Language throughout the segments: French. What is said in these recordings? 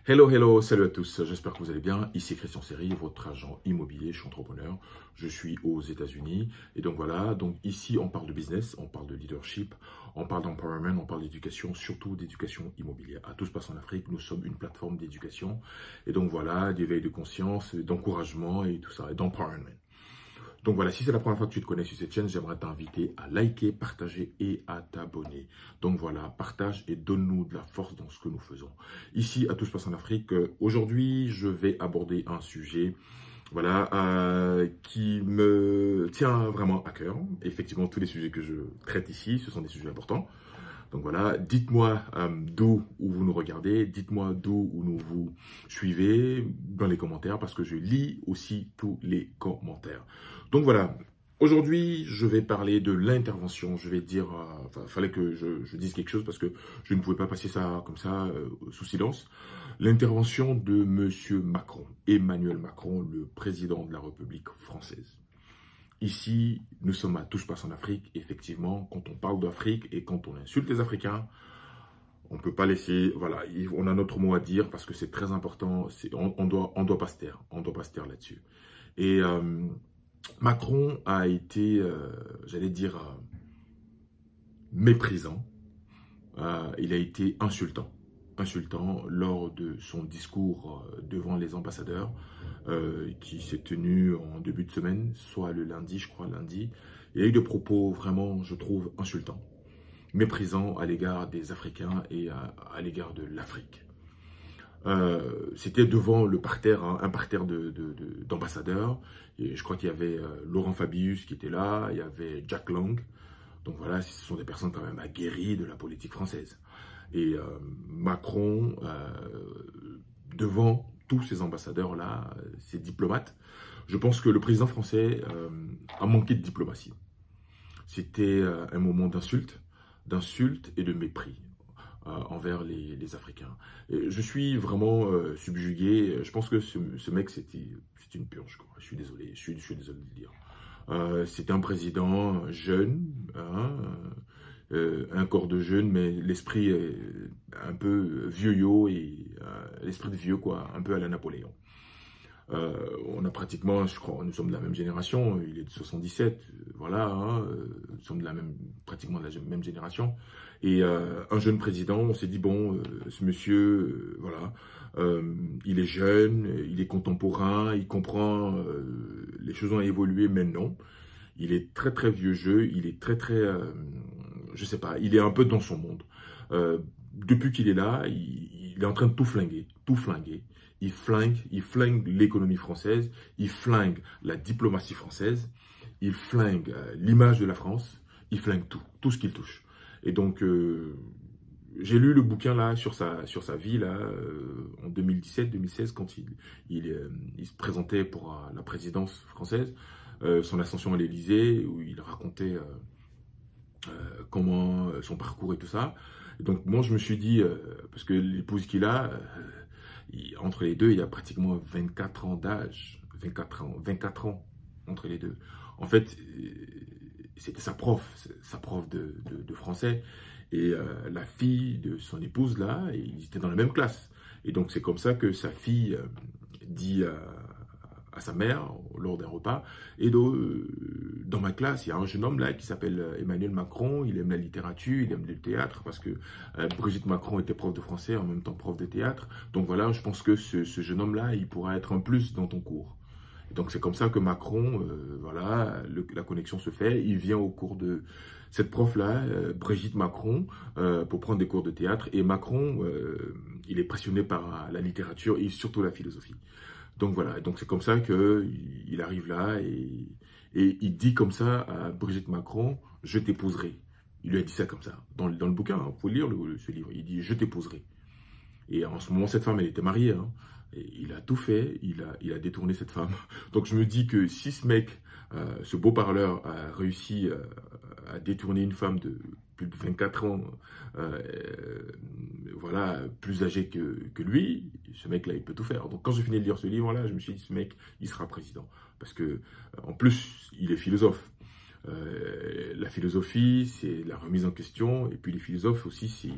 Hello, hello, salut à tous, j'espère que vous allez bien. Ici Christian Seri, votre agent immobilier, je suis entrepreneur, je suis aux États-Unis. Et donc voilà, donc ici on parle de business, on parle de leadership, on parle d'empowerment, on parle d'éducation, surtout d'éducation immobilière. À Tout se passe en Afrique, nous sommes une plateforme d'éducation. Et donc voilà, d'éveil de conscience, d'encouragement et tout ça, et d'empowerment. Donc voilà, si c'est la première fois que tu te connais sur cette chaîne, j'aimerais t'inviter à liker, partager et à t'abonner. Donc voilà, partage et donne-nous de la force dans ce que nous faisons. Ici, à Tout se passe en Afrique, aujourd'hui, je vais aborder un sujet voilà, qui me tient vraiment à cœur. Effectivement, tous les sujets que je traite ici, ce sont des sujets importants. Donc voilà, dites-moi d'où vous nous regardez, dites-moi d'où vous suivez dans les commentaires parce que je lis aussi tous les commentaires. Donc voilà, aujourd'hui je vais parler de l'intervention, je vais dire, fallait que je dise quelque chose parce que je ne pouvais pas passer ça comme ça sous silence. L'intervention de Monsieur Macron, Emmanuel Macron, le président de la République française. Ici, nous sommes à Tout se passe en Afrique. Effectivement, quand on parle d'Afrique et quand on insulte les Africains, on ne peut pas laisser, voilà, on a notre mot à dire parce que c'est très important. On doit pas se taire, on doit pas se taire là-dessus. Et Macron a été, j'allais dire, méprisant. Il a été insultant lors de son discours devant les ambassadeurs qui s'est tenu en début de semaine, soit le lundi, je crois, lundi. Il y a eu des propos vraiment, je trouve, insultants, méprisants à l'égard des Africains et à l'égard de l'Afrique. C'était devant le parterre, hein, un parterre d'ambassadeurs. Et je crois qu'il y avait Laurent Fabius qui était là, il y avait Jack Lang. Donc voilà, ce sont des personnes quand même aguerries de la politique française. Et Macron, devant tous ces ambassadeurs-là, ces diplomates, je pense que le président français a manqué de diplomatie. C'était un moment d'insulte et de mépris envers les Africains. Et je suis vraiment subjugué. Je pense que ce mec, c'est une purge, quoi. Je suis désolé, je suis désolé de le dire. C'était un président jeune, hein, un corps de jeune, mais l'esprit est un peu vieux-yo et l'esprit de vieux, quoi, un peu à la Napoléon. On a pratiquement, je crois, nous sommes de la même génération, il est de 77, voilà, hein, nous sommes pratiquement de la même génération. Et un jeune président, on s'est dit, bon, ce monsieur, voilà, il est jeune, il est contemporain, il comprend, les choses ont évolué, mais non. Il est très très vieux jeu, il est très très, je sais pas, il est un peu dans son monde. Depuis qu'il est là, il est en train de tout flinguer, tout flinguer. Il flingue l'économie française, il flingue la diplomatie française, il flingue l'image de la France, il flingue tout ce qu'il touche. Et donc, j'ai lu le bouquin là sur sa vie là en 2017-2016 quand il se présentait pour la présidence française, son ascension à l'Élysée où il racontait comment son parcours et tout ça. Et donc moi je me suis dit parce que l'épouse qu'il a entre les deux il y a pratiquement 24 ans d'âge, 24 ans entre les deux. En fait c'était sa prof de français. Et la fille de son épouse, là, ils étaient dans la même classe. Et donc, c'est comme ça que sa fille dit à sa mère, lors d'un repas, et dans ma classe, il y a un jeune homme, là, qui s'appelle Emmanuel Macron. Il aime la littérature, il aime le théâtre, parce que Brigitte Macron était prof de français, en même temps prof de théâtre. Donc voilà, je pense que ce jeune homme-là, il pourra être un plus dans ton cours. Donc c'est comme ça que Macron, voilà, la connexion se fait. Il vient au cours de cette prof-là, Brigitte Macron, pour prendre des cours de théâtre. Et Macron, il est passionné par la littérature et surtout la philosophie. Donc voilà, donc c'est comme ça qu'il arrive là et il dit comme ça à Brigitte Macron, je t'épouserai. Il lui a dit ça comme ça, dans le bouquin, hein, vous pouvez lire ce livre. Il dit, je t'épouserai. Et en ce moment, cette femme, elle était mariée, hein. Et il a tout fait, il a détourné cette femme. Donc je me dis que si ce mec, ce beau parleur, a réussi à détourner une femme de plus de 24 ans, voilà, plus âgée que lui, ce mec-là, il peut tout faire. Donc quand j'ai fini de lire ce livre-là, je me suis dit, ce mec, il sera président. Parce que, en plus, il est philosophe. La philosophie, c'est la remise en question. Et puis les philosophes aussi, c'est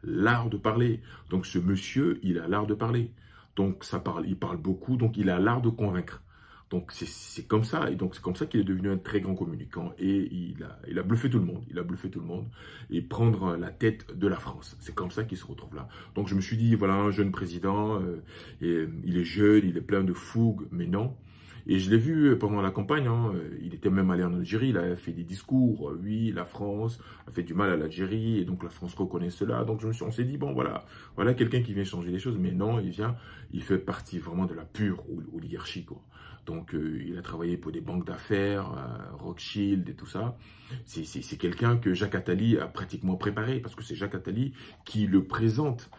l'art de parler. Donc ce monsieur, il a l'art de parler. Donc il parle beaucoup, donc il a l'art de convaincre. Donc c'est comme ça, et donc c'est comme ça qu'il est devenu un très grand communicant, et il a bluffé tout le monde, il a bluffé tout le monde, et prendre la tête de la France. C'est comme ça qu'il se retrouve là. Donc je me suis dit, voilà, un jeune président, et il est jeune, il est plein de fougue, mais non. Et je l'ai vu pendant la campagne, hein, il était même allé en Algérie, il a fait des discours, oui, la France a fait du mal à l'Algérie, et donc la France reconnaît cela. Donc on s'est dit, bon voilà, voilà quelqu'un qui vient changer les choses, mais non, il fait partie vraiment de la pure oligarchie, quoi. Donc il a travaillé pour des banques d'affaires, Rothschild et tout ça. C'est quelqu'un que Jacques Attali a pratiquement préparé, parce que c'est Jacques Attali qui le présente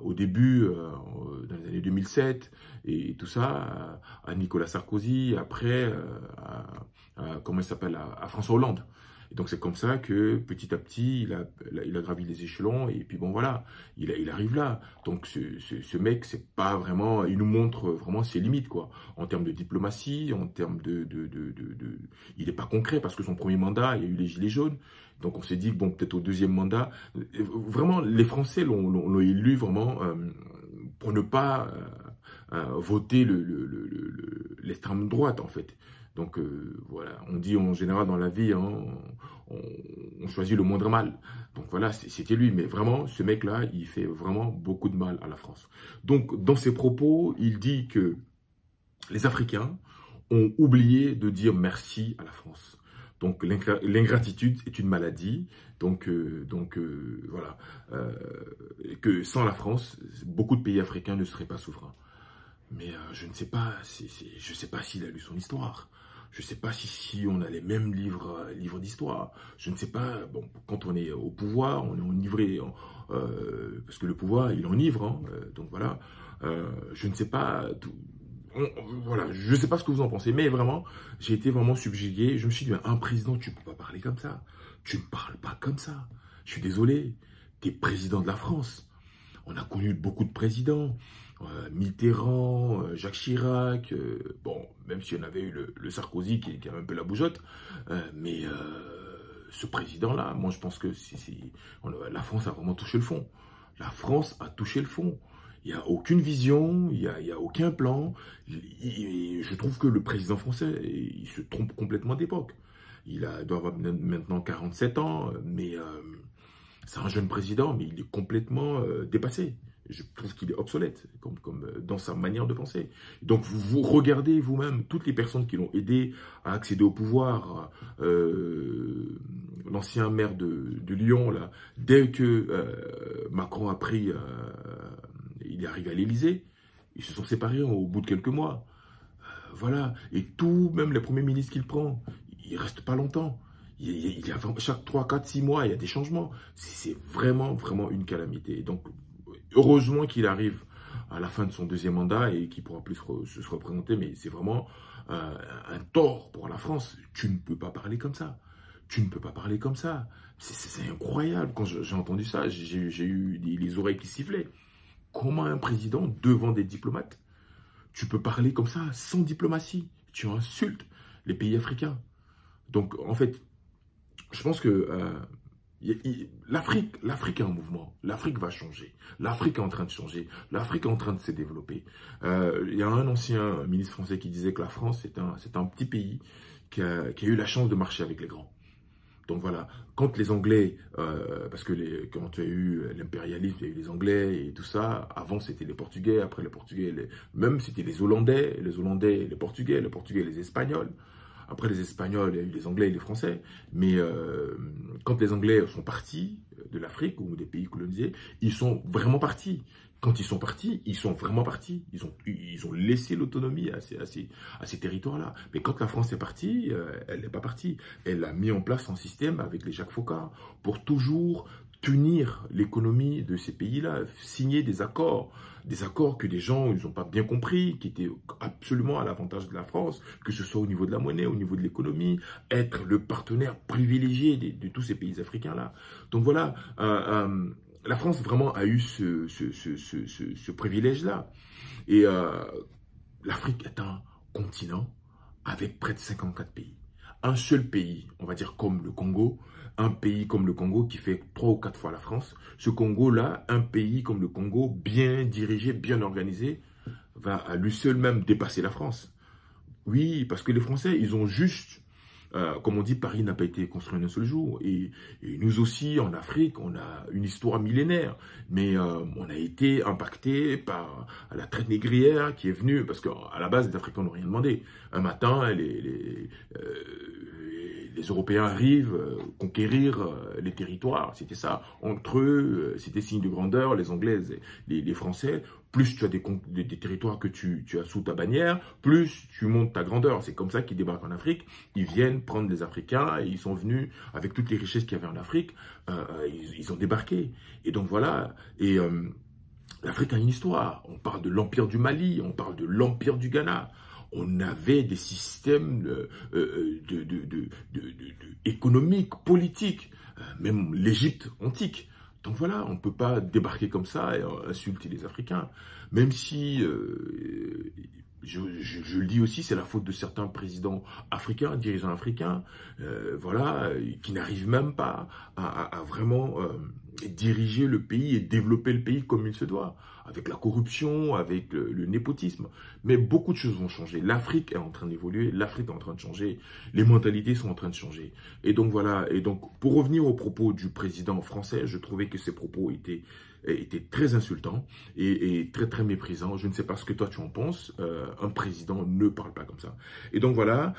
au début, dans les années 2007, et tout ça, à Nicolas Sarkozy, après, comment il s'appelle, à François Hollande. Et donc c'est comme ça que petit à petit, il a gravi les échelons, et puis bon voilà, il arrive là. Donc ce mec, c'est pas vraiment, il nous montre vraiment ses limites, quoi. En termes de diplomatie, en termes il n'est pas concret, parce que son premier mandat, il y a eu les Gilets jaunes. Donc on s'est dit, bon, peut-être au deuxième mandat, vraiment, les Français l'ont élu vraiment pour ne pas voter l'extrême droite, en fait. Donc voilà, on dit en général dans la vie, hein, on choisit le moindre mal. Donc voilà, c'était lui. Mais vraiment, ce mec-là, il fait vraiment beaucoup de mal à la France. Donc dans ses propos, il dit que les Africains ont oublié de dire merci à la France. Donc l'ingratitude est une maladie. Donc voilà, que sans la France, beaucoup de pays africains ne seraient pas souverains. Mais je ne sais pas, je sais pas s'il a lu son histoire. Je ne sais pas si on a les mêmes livres d'histoire. Je ne sais pas, bon, quand on est au pouvoir, on est enivré, parce que le pouvoir, il enivre, hein, donc voilà. Je ne sais pas, voilà, je ne sais pas ce que vous en pensez, mais vraiment, j'ai été vraiment subjugué. Je me suis dit, un président, tu ne peux pas parler comme ça. Tu ne parles pas comme ça. Je suis désolé, tu es président de la France. On a connu beaucoup de présidents. Mitterrand, Jacques Chirac, bon, même si on avait eu le Sarkozy qui avait un peu la bougeotte, mais ce président-là, moi je pense que la France a vraiment touché le fond. La France a touché le fond. Il n'y a aucune vision, il n'y a aucun plan. Je trouve que le président français, il se trompe complètement d'époque. Doit avoir maintenant 47 ans, mais c'est un jeune président, mais il est complètement dépassé. Je trouve qu'il est obsolète, comme dans sa manière de penser. Donc, vous regardez vous-même toutes les personnes qui l'ont aidé à accéder au pouvoir. L'ancien maire de Lyon, là, dès que Macron a pris, il est arrivé à l'Élysée, ils se sont séparés au bout de quelques mois. Voilà. Et tout, même les premiers ministres qu'il prend, il ne reste pas longtemps. Il y a chaque 3, 4, 6 mois, il y a des changements. C'est vraiment, vraiment une calamité. Donc, heureusement qu'il arrive à la fin de son deuxième mandat et qu'il ne pourra plus se représenter, mais c'est vraiment un tort pour la France. Tu ne peux pas parler comme ça. Tu ne peux pas parler comme ça. C'est incroyable. Quand j'ai entendu ça, j'ai eu les oreilles qui sifflaient. Comment un président, devant des diplomates, tu peux parler comme ça, sans diplomatie? Tu insultes les pays africains. Donc, en fait, je pense que l'Afrique est en mouvement. L'Afrique va changer. L'Afrique est en train de changer. L'Afrique est en train de se développer. Il y a un ancien ministre français qui disait que la France, c'est un petit pays qui a eu la chance de marcher avec les grands. Donc voilà, quand les Anglais, parce que quand il y a eu l'impérialisme, il y a eu les Anglais et tout ça, avant c'était les Portugais, après les Portugais, même c'était les Hollandais, les Portugais, les Espagnols. Après les Espagnols, il y a eu les Anglais et les Français. Mais quand les Anglais sont partis de l'Afrique ou des pays colonisés, ils sont vraiment partis. Quand ils sont partis, ils sont vraiment partis. Ils ont laissé l'autonomie à ces territoires-là. Mais quand la France est partie, elle n'est pas partie. Elle a mis en place un système avec les Jacques Foccart pour toujours punir l'économie de ces pays-là, signer des accords que des gens ils n'ont pas bien compris, qui étaient absolument à l'avantage de la France, que ce soit au niveau de la monnaie, au niveau de l'économie, être le partenaire privilégié de tous ces pays africains-là. Donc voilà, la France vraiment a eu ce privilège-là. Et l'Afrique est un continent avec près de 54 pays. un seul pays, on va dire comme le Congo, un pays comme le Congo qui fait 3 ou 4 fois la France, ce Congo-là, un pays comme le Congo, bien dirigé, bien organisé, va à lui seul même dépasser la France. Oui, parce que les Français, ils ont juste, comme on dit, Paris n'a pas été construit en un seul jour. Et nous aussi, en Afrique, on a une histoire millénaire. Mais on a été impacté par la traite négrière qui est venue, parce qu'à la base, les Africains n'ont rien demandé. Un matin, les Européens arrivent conquérir les territoires, c'était ça. Entre eux, c'était signe de grandeur, les Anglais, les Français. Plus tu as des territoires que tu as sous ta bannière, plus tu montes ta grandeur. C'est comme ça qu'ils débarquent en Afrique. Ils viennent prendre les Africains et ils sont venus avec toutes les richesses qu'il y avait en Afrique. Ils ont débarqué. Et donc voilà. Et l'Afrique a une histoire. On parle de l'Empire du Mali, on parle de l'Empire du Ghana. On avait des systèmes économiques, politiques, même l'Égypte antique. Donc voilà, on ne peut pas débarquer comme ça et insulter les Africains. Même si, je le dis aussi, c'est la faute de certains présidents africains, dirigeants africains, voilà, qui n'arrivent même pas à vraiment diriger le pays et développer le pays comme il se doit, avec la corruption, avec le népotisme. Mais beaucoup de choses vont changer. L'Afrique est en train d'évoluer, l'Afrique est en train de changer, les mentalités sont en train de changer. Et donc voilà, et donc pour revenir aux propos du président français, je trouvais que ces propos étaient très insultants et très très méprisants. Je ne sais pas ce que toi tu en penses. Un président ne parle pas comme ça. Et donc voilà,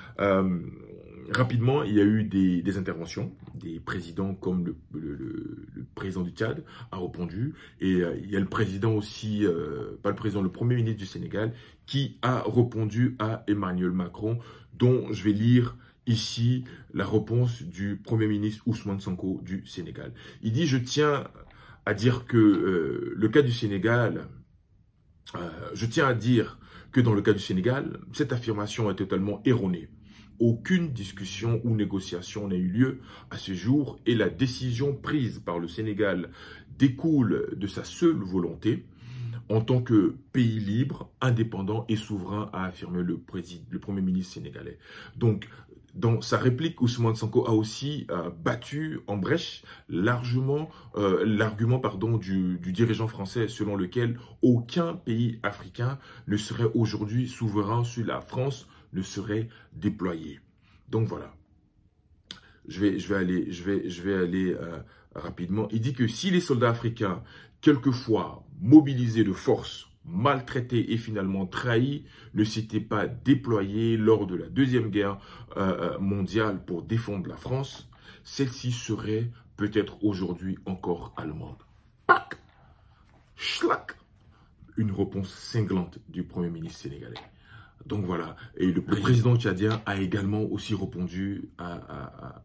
rapidement, il y a eu des interventions. Des présidents comme le président du Tchad a répondu. Et il y a le président aussi, pas le président, le premier ministre du Sénégal qui a répondu à Emmanuel Macron, dont je vais lire ici la réponse du premier ministre Ousmane Sonko du Sénégal. Il dit « Je tiens à dire que le cas du Sénégal, je tiens à dire que dans le cas du Sénégal, cette affirmation est totalement erronée. Aucune discussion ou négociation n'a eu lieu à ce jour et la décision prise par le Sénégal découle de sa seule volonté en tant que pays libre, indépendant et souverain, a affirmé le premier ministre sénégalais. » Donc, dans sa réplique, Ousmane Sonko a aussi battu en brèche largement l'argument du dirigeant français selon lequel aucun pays africain ne serait aujourd'hui souverain si la France ne serait déployée. Donc voilà. Je vais aller rapidement. Il dit que si les soldats africains, quelquefois mobilisés de force, maltraités et finalement trahis, ne s'étaient pas déployés lors de la Deuxième Guerre mondiale pour défendre la France, celle-ci serait peut-être aujourd'hui encore allemande. Pac! Schlack! Une réponse cinglante du Premier ministre sénégalais. Donc voilà, et le président tchadien a également aussi répondu à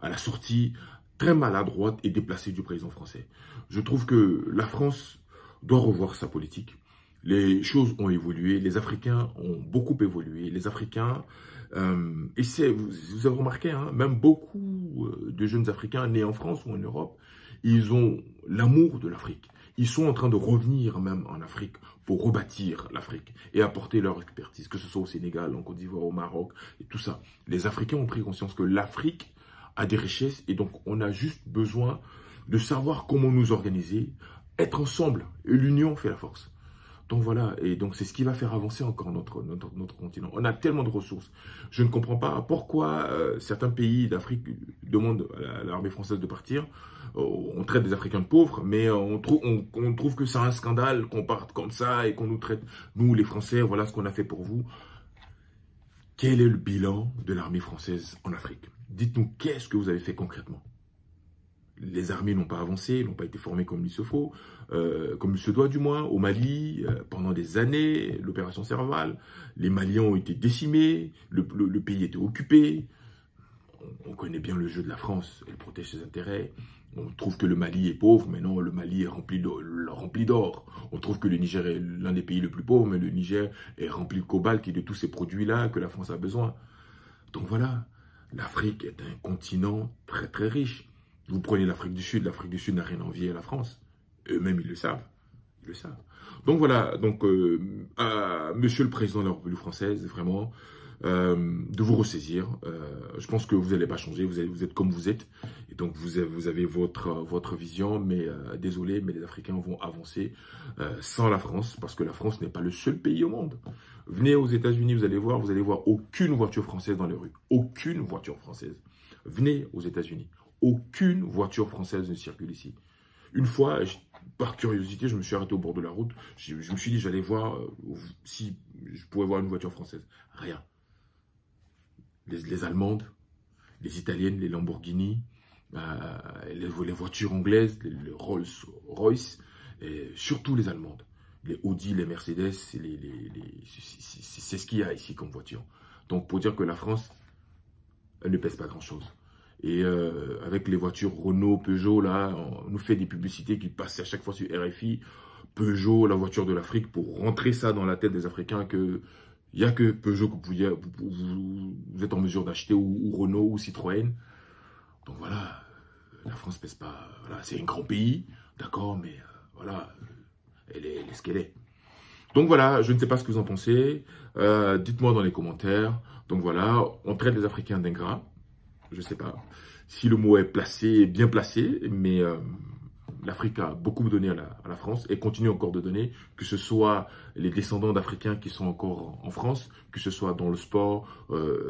la sortie très maladroite et déplacée du président français. Je trouve que la France doit revoir sa politique. Les choses ont évolué, les Africains ont beaucoup évolué. Les Africains, vous avez remarqué, hein, même beaucoup de jeunes Africains nés en France ou en Europe, ils ont l'amour de l'Afrique. Ils sont en train de revenir même en Afrique pour rebâtir l'Afrique et apporter leur expertise, que ce soit au Sénégal, en Côte d'Ivoire, au Maroc, et tout ça. Les Africains ont pris conscience que l'Afrique a des richesses et donc on a juste besoin de savoir comment nous organiser, être ensemble, et l'union fait la force. Donc voilà, et donc c'est ce qui va faire avancer encore notre continent. On a tellement de ressources. Je ne comprends pas pourquoi certains pays d'Afrique demandent à l'armée française de partir. On traite des Africains de pauvres, mais on trouve que c'est un scandale qu'on parte comme ça et qu'on nous traite, nous les Français, voilà ce qu'on a fait pour vous. Quel est le bilan de l'armée française en Afrique? Dites-nous, qu'est-ce que vous avez fait concrètement? Les armées n'ont pas avancé, n'ont pas été formées comme il se faut, comme il se doit du moins. Au Mali, pendant des années, l'opération Serval, les Maliens ont été décimés, le pays était occupé. On connaît bien le jeu de la France, elle protège ses intérêts. On trouve que le Mali est pauvre, mais non, le Mali est rempli d'or. On trouve que le Niger est l'un des pays les plus pauvres, mais le Niger est rempli de cobalt et de tous ces produits-là que la France a besoin. Donc voilà, l'Afrique est un continent très très riche. Vous prenez l'Afrique du Sud n'a rien à envier à la France. Eux-mêmes, ils le savent. Ils le savent. Donc voilà, donc, Monsieur le Président de la République française, vraiment, de vous ressaisir. Je pense que vous n'allez pas changer, vous êtes comme vous êtes. Et donc, vous avez votre vision, mais désolé, mais les Africains vont avancer sans la France, parce que la France n'est pas le seul pays au monde. Venez aux États-Unis, vous allez voir aucune voiture française dans les rues. Aucune voiture française. Venez aux États-Unis. Aucune voiture française ne circule ici. Une fois, par curiosité, je me suis arrêté au bord de la route. Je me suis dit, j'allais voir si je pouvais voir une voiture française. Rien. Les Allemandes, les Italiennes, les Lamborghini, les voitures anglaises, les Rolls-Royce, et surtout les Allemandes. Les Audi, les Mercedes, c'est ce qu'il y a ici comme voiture. Donc, pour dire que la France, elle ne pèse pas grand-chose. Et avec les voitures Renault, Peugeot, là, on nous fait des publicités qui passent à chaque fois sur RFI. Peugeot, la voiture de l'Afrique, pour rentrer ça dans la tête des Africains que il n'y a que Peugeot que vous êtes en mesure d'acheter, ou Renault, ou Citroën. Donc voilà, la France pèse pas. Voilà, c'est un grand pays, d'accord, mais voilà, elle est ce qu'elle est. Donc voilà, je ne sais pas ce que vous en pensez. Dites-moi dans les commentaires. Donc voilà, on traite les Africains d'ingrats. Je ne sais pas si le mot est placé, bien placé, mais l'Afrique a beaucoup donné à la France et continue encore de donner, que ce soit les descendants d'Africains qui sont encore en France, que ce soit dans le sport,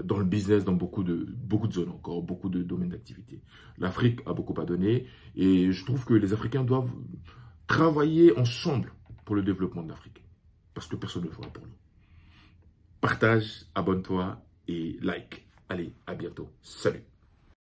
dans le business, dans beaucoup de zones encore, beaucoup de domaines d'activité. L'Afrique a beaucoup à donner et je trouve que les Africains doivent travailler ensemble pour le développement de l'Afrique, parce que personne ne le fera pour nous. Partage, abonne-toi et like. Allez, à bientôt. Salut.